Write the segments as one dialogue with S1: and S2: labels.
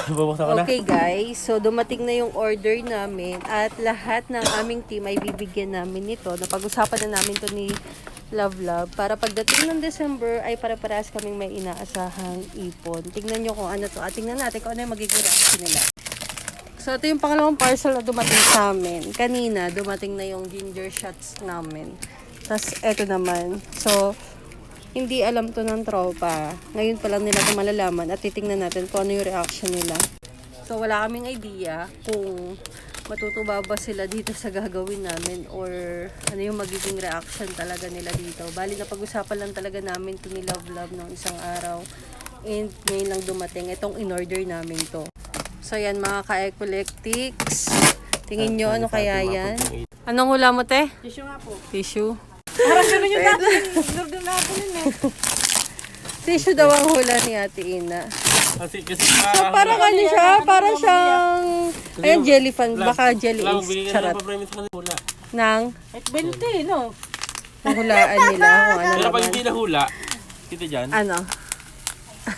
S1: Bubuksan ko na.
S2: Okay guys, so dumating na yung order namin at lahat ng aming team ay bibigyan namin nito. Napag-usapan na namin to ni Love Love para pagdating ng December ay para-parehas kaming may inaasahang ipon. Tingnan nyo kung ano to. At tingnan natin kung ano yung magiging reaction nila. So ito yung pangalawang parcel na dumating sa amin. Kanina dumating na yung ginger shots namin. Tapos eto naman. So hindi alam to ng tropa. Ngayon pa lang nila ito malalaman at titingnan natin kung ano yung reaction nila. So wala kaming idea kung matutuwa ba sila dito sa gagawin namin or ano yung magiging reaction talaga nila dito. Bali na pag-usapan lang talaga namin to ni Love Love nung isang araw. And ngayon lang dumating. Itong in-order namin to. So yan mga ka-Ecollectics. Tingin nyo ano kaya yan? Anong hula mo te?
S3: Tissue nga po.
S2: Tissue.
S3: Parang gano'n yung dati. Order natin yun eh.
S2: Tissue daw ang hula ni Ate Ina.
S1: Kasi
S2: So parang ano siya? Parang siyang... Ayan, jelly fan. Baka jelly
S1: Lang,
S2: is.
S1: bigyan ka
S2: Charot.
S1: ng papremis ka ng hula.
S2: Nang
S3: At 20, no?
S2: hulaan nila kung ano
S1: Pero pag
S2: naman.
S1: hindi nahula, kita dyan.
S2: Ano?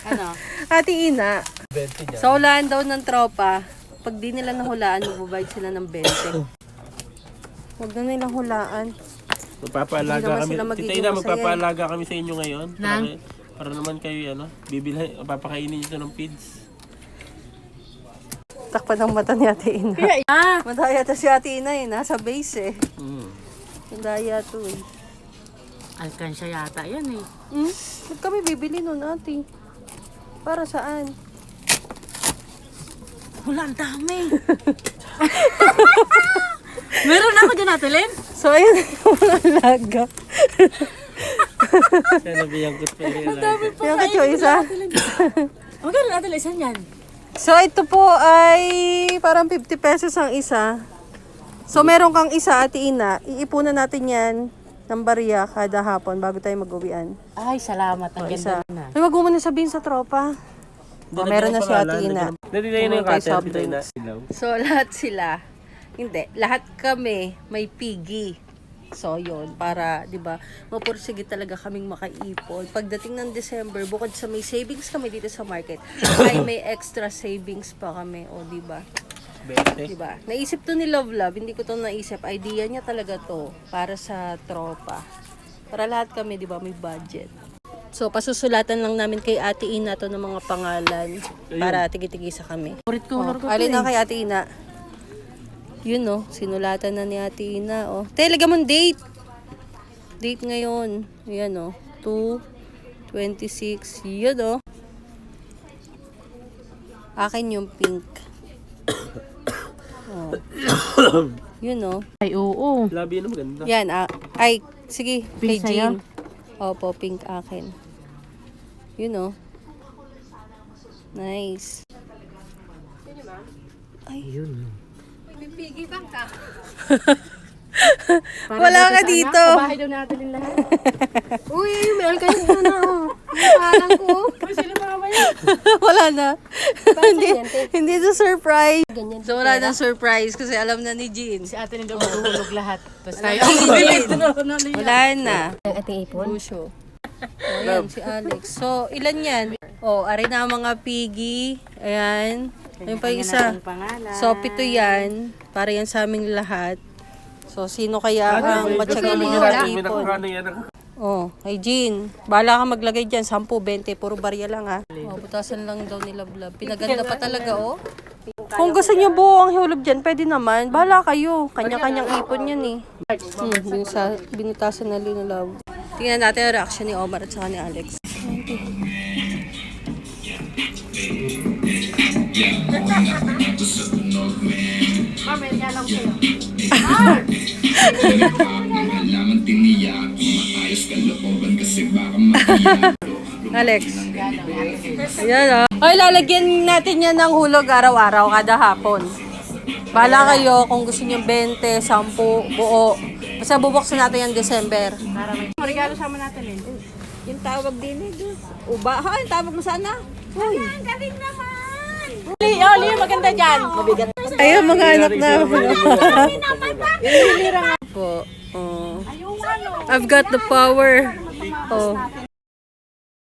S3: Ano?
S2: Ate Ina.
S1: 20 dyan.
S2: Sa hulaan daw ng tropa, pag di nila nahulaan, magbabayad sila ng 20. Huwag na nilang hulaan.
S1: Magpapaalaga
S2: Hindi naman
S1: kami.
S2: sila magiging
S1: Tita Ina,
S2: masaya.
S1: magpapaalaga kami sa inyo ngayon.
S3: Nang?
S1: Para naman kayo, bibilhin, papakainin nyo ng feeds.
S2: Takpan ng mata ni Ate Ina.
S3: Ah!
S2: Madaya to si Ate Ina eh. Nasa base eh. Madaya to eh.
S3: Alkansya yata yan eh.
S2: Ba't kami bibili nun ate? Para saan?
S3: Wala, ang dami. Meron na ako dyan, Ate Len.
S2: So ayun yung mga alaga.
S1: Sana biyang gut pa yung alaga.
S2: Yung kacho isa.
S3: Magkano Ate Len, isan yan?
S2: So ito po ay parang 50 pesos ang isa. So meron kang isa Ate Ina. Iipunan natin yan ng barya kada hapon bago tayo mag-uwian.
S3: Ay, salamat. Ang
S2: Isa.
S3: ganda na.
S2: Ay wag mo muna sabihin sa tropa. Meron na si Ate Ina.
S1: Nadilay na yung
S2: Kay
S1: cutter,
S2: soft
S1: Tita Ina.
S2: drinks. So lahat sila. Hindi, lahat kami may piggy. So yun, para 'di ba, mapursige talaga kaming makaipon. Pagdating ng December, bukod sa may savings kami dito sa market, ay may extra savings pa kami, o 'di ba?
S1: 20.
S2: 'Di ba? Naisip to ni Love Love, hindi ko to naisip. Idea niya talaga to para sa tropa. Para lahat kami, 'di ba, may budget. So pasusulatan lang namin kay Ate Ina to ng mga pangalan para tigi-tigisa kami.
S3: Favorite color ko to
S2: Alin na
S3: eh.
S2: kay Ate Ina? Yun no, sinulatan na ni Ate Ina. Oh. Lagyan mo date. Date ngayon. Ayan oh. 2/26. Yun oh. Akin yung pink. Oh. Yun oh.
S3: Ay, oo.
S1: Labi na maganda.
S2: Yan. Ay, sige. Kay
S3: Pink sa'yo?
S2: Jean. Opo, pink akin. Yun oh. Nice.
S3: Yun.
S2: Wala ka dito.
S3: Sa bahay daw natin yung lahat.
S2: Uy, meron kayo na oh. Parang ko.
S3: Uy, sila mga bayan.
S2: Wala na. hindi to surprise. So wala na surprise kasi alam na ni Jean.
S3: Si ate nila maguhulog lahat. Tapos tayo.
S2: Wala na.
S4: Ang ating ipon?
S2: Lucio. Ayan, si Alex. So, ilan yan? Oh, ari na ang mga piggy. Ayan. Ayun pa yung isa. So, 7 yan. Para yan sa aming lahat. So, sino kaya ang matyagang mga ipon? Oh, ay Jean. Bahala ka maglagay dyan. 10, 20. Puro barya lang ha. Oh, butasan lang daw ni Love Love. Pinaganda pa talaga oh. Kung gusto niyo buo ang hiulog dyan, pwede naman. Bahala kayo. Kanya-kanyang ipon yan eh. Binutasan na ni Love. Tingnan natin ang reaction ni Omar at saka ni Alex. Alex. Ayan o. Ay, lalagyan natin yan ng hulog araw-araw kada hapon. Bahala kayo kung gusto nyo 20, 10, buo. Basta bubuksan natin yung December.
S3: Regalo sama natin eh.
S4: Yung tawag din eh. Uba. Ha, yung tawag mo sana? Uy. Ang galing naman.
S3: Oli, maganda dyan.
S4: Mabigat.
S2: Ayun, mga anak na. Po. Oh. I've got the power. Oh.